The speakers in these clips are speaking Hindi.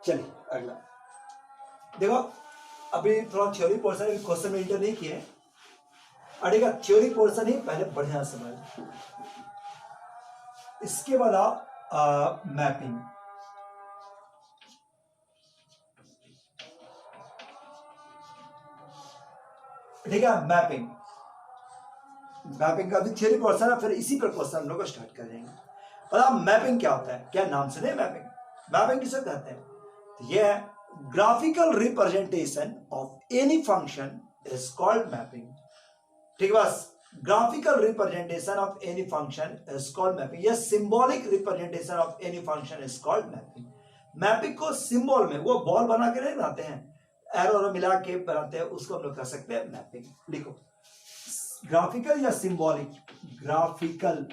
चलिए अगला देखो, अभी थोड़ा थ्योरी पोर्शन क्वेश्चन में इंटर नहीं किए, अड़ेगा थ्योरी पोर्शन ही पहले बढ़िया समझ, इसके बाद आप मैपिंग, ठीक है। मैपिंग मैपिंग का भी थ्योरी पोर्शन है, फिर इसी पर क्वेश्चन हम लोग स्टार्ट कर देंगे। और अब मैपिंग क्या होता है, क्या नाम सुने मैपिंग? मैपिंग किसे कहते हैं? तो यह है graphical representation of any function is called mapping, ठीक है। बस graphical representation of any function is called mapping, या symbolic representation of any function is called mapping. Mapping को सिंबल में वो बॉल बना के नहीं बनाते हैं, एरो मिला के बनाते हैं, उसको हम लोग कह सकते हैं मैपिंग। लिखो ग्राफिकल या symbolic, graphical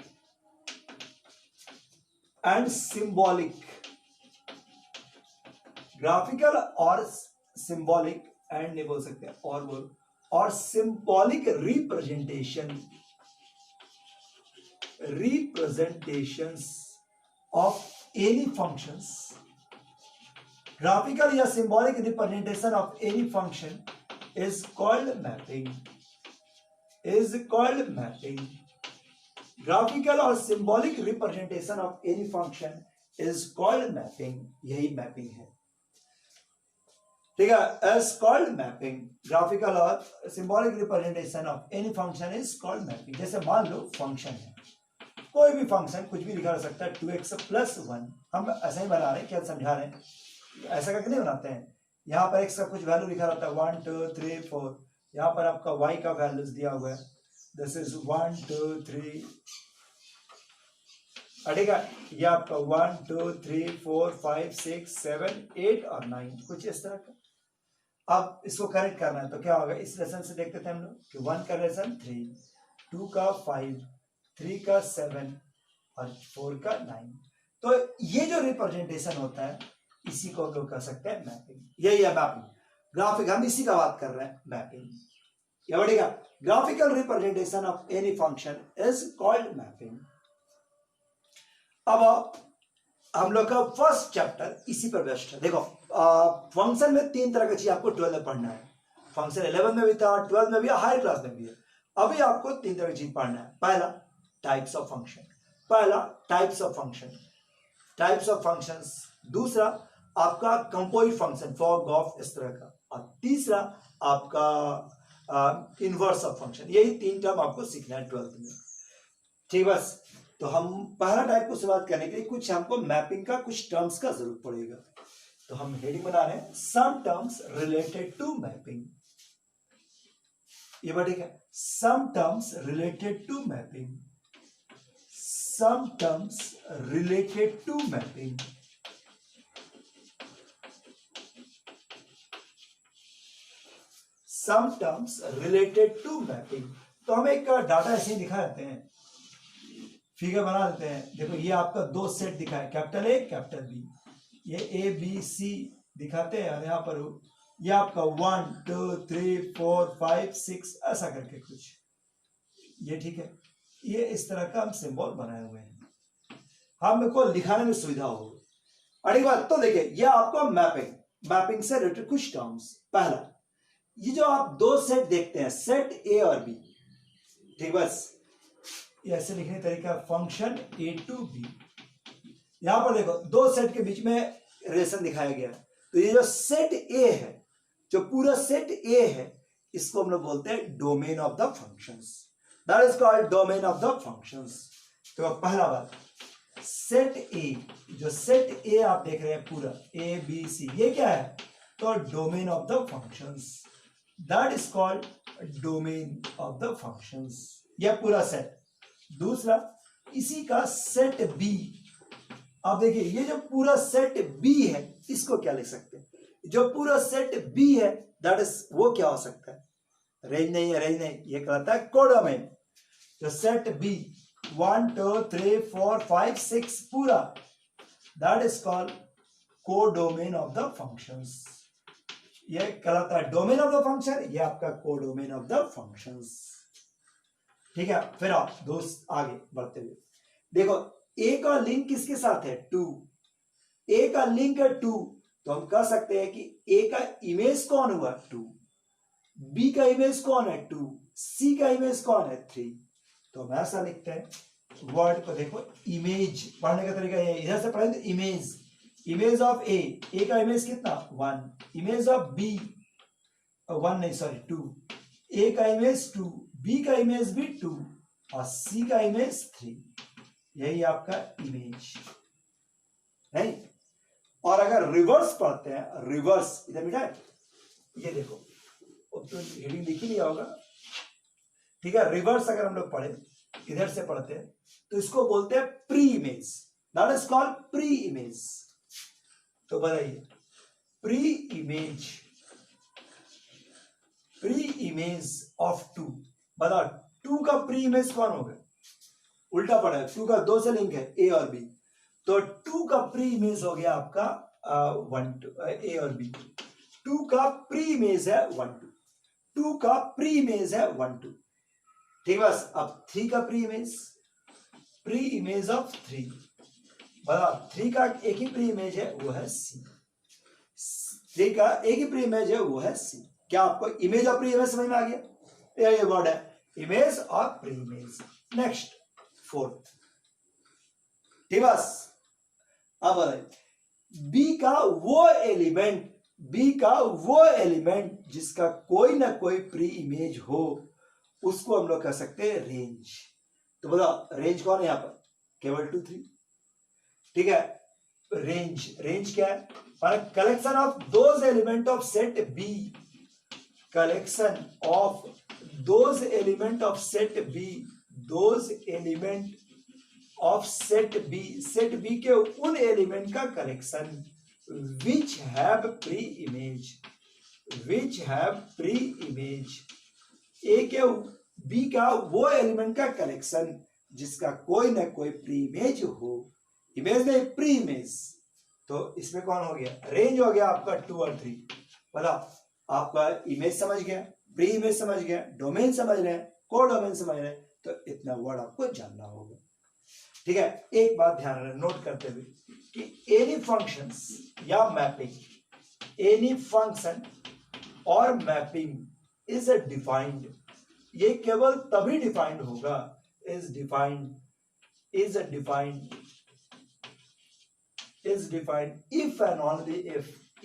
and symbolic, graphical और सिंबॉलिक एंड नहीं बोल सकते और बोल, और symbolic representations of any functions, graphical या symbolic representation of any function is called mapping, is called mapping. Graphical और symbolic representation of any function is called mapping, यही मैपिंग है, ठीक है। इज कॉल्ड मैपिंग, ग्राफिकल और symbolic representation of any function is called mapping. जैसे मान लो फंक्शन है, कोई भी फंक्शन कुछ भी लिखा जा सकता है, 2x + 1, हम ऐसा ही बना रहे हैं, क्या समझा रहे हैं, ऐसा करके नहीं बनाते हैं। यहाँ पर x का कुछ वैल्यू लिखा रहता है 1 2 3 4, यहाँ पर आपका y का वैल्यूज दिया हुआ है, दिस इज 1 2 3, ठीक है। ये आपका 1 2 3 4 5 6 7 8 और 9, कुछ इस तरह का। अब इसको करेक्ट करना है तो क्या होगा, इस लेसन से देखते थे हम लोग कि 1 का लेसन 3, 2 का 5, 3 का 7 और 4 का 9। तो ये जो रिप्रेजेंटेशन होता है इसी को हम लोग कह सकते हैं मैपिंग, यही है मैपिंग। ग्राफिक हम इसी का बात कर रहे हैं, मैपिंग। क्या बढ़ेगा, graphical representation of any function is called mapping. अब हम लोग का फर्स्ट चैप्टर इसी पर बेस्ट है। देखो फंक्शन में 3 तरह की चीज आपको 12 में पढ़ना है, फंक्शन 11 में भी था, 12 में भी, हायर क्लास में भी है। अभी आपको 3 तरह की चीज पढ़ना है। पहला टाइप्स ऑफ फंक्शन, पहला types of function, types of functions. दूसरा आपका कंपोजिट फंक्शन, फॉग ऑफ इस तरह का, और तीसरा आपका इनवर्स ऑफ फंक्शन। यही 3 टर्म आपको सीखना है 12th में, ठीक। बस तो हम पहला टाइप को शुरुआत करने के लिए कुछ हमको मैपिंग का कुछ टर्म्स का जरूरत पड़ेगा। तो हम हेडिंग बना रहे हैं some terms related to mapping, ये ठीक है। Some terms related to mapping, some terms related to mapping. Some terms related to mapping. तो हम एक डाटा ऐसे ही दिखा देते हैं, फिगर बना देते हैं। देखो ये आपका 2 सेट दिखा है, कैपिटल ए कैपिटल बी, ये ए बी सी दिखाते हैं, और यहाँ पर ये आपका 1 2 3 4 5 6 ऐसा करके कुछ, ये ठीक है। ये इस तरह का हम सिंबल बनाए हुए हैं, हमको लिखाने में सुविधा हो। अगली बात तो देखिए, ये आपका मैपिंग, मैपिंग से रिलेटेड कुछ टर्म्स। पहला ये जो आप 2 सेट देखते हैं, सेट ए और बी, ठीक। बस ऐसे लिखने तरीका, फंक्शन ए टू बी। यहां पर देखो 2 सेट के बीच में रिलेशन दिखाया गया। तो ये जो सेट ए है, जो पूरा सेट ए है, इसको हम लोग बोलते हैं domain of the functions, that is called domain of the functions. तो पहला बात, सेट ए, जो सेट ए आप देख रहे हैं पूरा ए बी सी, ये क्या है, तो domain of the functions, that is called domain of the functions, यह पूरा सेट। दूसरा इसी का सेट बी, अब देखिए ये जो पूरा सेट बी है, इसको क्या लिख सकते हैं, जो पूरा सेट बी है दैट इज, वो क्या हो सकता है, रेंज नहीं है, रेंज नहीं, ये कहता है कोडोमेन। जो सेट बी 1 2 3 4 5 6 पूरा, that is called codomain of the functions. ये कहलाता है डोमेन ऑफ द फंक्शन, ये आपका कोडोमेन ऑफ द फंक्शंस, ठीक है। फिर आप दोस्त आगे बढ़ते हुए देखो, ए का लिंक किसके साथ है, 2, ए का लिंक है 2, तो हम कह सकते हैं कि ए का इमेज कौन हुआ 2, बी का इमेज कौन है 2, सी का इमेज कौन है 3। तो हम ऐसा लिखते हैं वर्ड को, देखो इमेज पढ़ने का तरीका ये है, इधर से पढ़ेंगे इमेज, इमेज ऑफ ए का इमेज कितना 1, इमेज ऑफ बी 1 नहीं सॉरी 2, ए का इमेज 2, बी का इमेज भी 2 और सी का इमेज 3। यही आपका इमेज है। और अगर रिवर्स पढ़ते हैं, रिवर्स इधर मिटा है, ये देखो तो हेडिंग लिख ही लिया होगा, ठीक है। रिवर्स अगर हम लोग पढ़े, इधर से पढ़ते हैं तो इसको बोलते हैं pre image, that is called pre image. तो बताइए प्री इमेज ऑफ 2, बताओ 2 का प्री इमेज कौन होगा, उल्टा पड़ा है, 2 का 2 से लिंक है ए और बी, तो 2 का प्री इमेज हो गया आपका 1 ए और बी, 2 का प्री इमेज है 1 2, 2 का प्री इमेज है 1 2, ठीक। बस अब 3 का प्री इमेज ऑफ 3, बताओ 3 का एक ही प्री इमेज है वो है सी, 3 का एक ही प्री इमेज है वो है सी। क्या आपको इमेज और प्री इमेज समझ में आ गया? ये वर्ड है इमेज और प्री इमेज। नेक्स्ट 4th, ठीक। बस अब बी का वो एलिमेंट जिसका कोई ना कोई प्री इमेज हो, उसको हम लोग कह सकते हैं रेंज। तो बताओ रेंज कौन है यहां पर, केवल 2 3, ठीक है। रेंज क्या है, collection of those element of set B, collection of those element of set B, those element of set B के उन एलिमेंट का collection which have pre image, A के बी का वो एलिमेंट का कलेक्शन जिसका कोई ना कोई प्री इमेज हो, इमेज नहीं प्री इमेज। तो इसमें कौन हो गया, रेंज हो गया आपका 2 और 3। बताओ आपका इमेज समझ गया, प्री इमेज समझ गया, डोमेन समझ रहे हैं, को डोमेन समझ रहे हैं, तो इतना वर्ड आपको जानना होगा, ठीक है। एक बात ध्यान रखना नोट करते हुए कि एनी फंक्शंस या मैपिंग, एनी फंक्शन और मैपिंग इज डिफाइंड, ये केवल तभी डिफाइंड होगा, is defined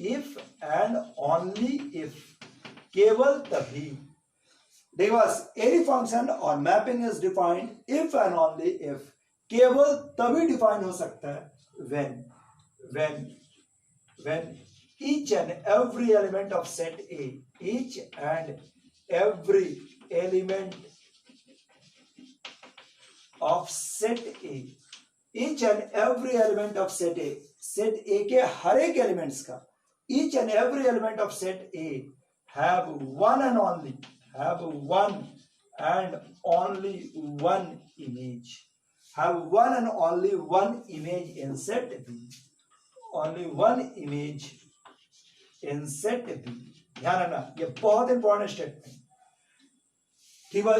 if and only if, केवल तभी। देखो एनी फंक्शन और mapping is defined if and only if, केवल तभी डिफाइन हो सकता है when each and every element of set A, each and every element of set A, each and every element of set A, set A के हर एक एलिमेंट्स का, each and every element of set A have one and only one image, have one and only one image in set B, only one image in set B। ध्यान रखना ये बहुत इंपॉर्टेंट स्टेटमेंट, ठीक है।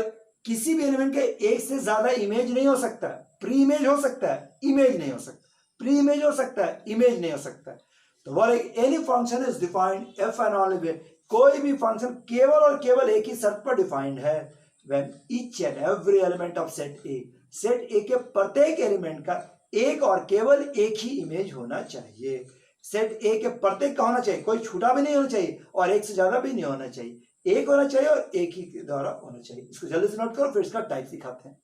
किसी भी एलिमेंट के एक से ज्यादा इमेज नहीं हो सकता, प्री इमेज हो सकता है, इमेज नहीं हो सकता, प्री इमेज हो सकता है, इमेज नहीं हो सकता। तो वो any function is defined if and only way, कोई भी फंक्शन केवल और केवल एक ही शर्त पर डिफाइंड है, when each and every element of set A, set ए के प्रत्येक एलिमेंट का एक और केवल एक ही इमेज होना चाहिए। सेट ए के प्रत्येक का होना चाहिए, कोई छूटा भी नहीं होना चाहिए और एक से ज्यादा भी नहीं होना चाहिए, एक होना चाहिए और एक ही द्वारा होना चाहिए। इसको जल्दी से नोट करो, फिर इसका टाइप सिखाते हैं।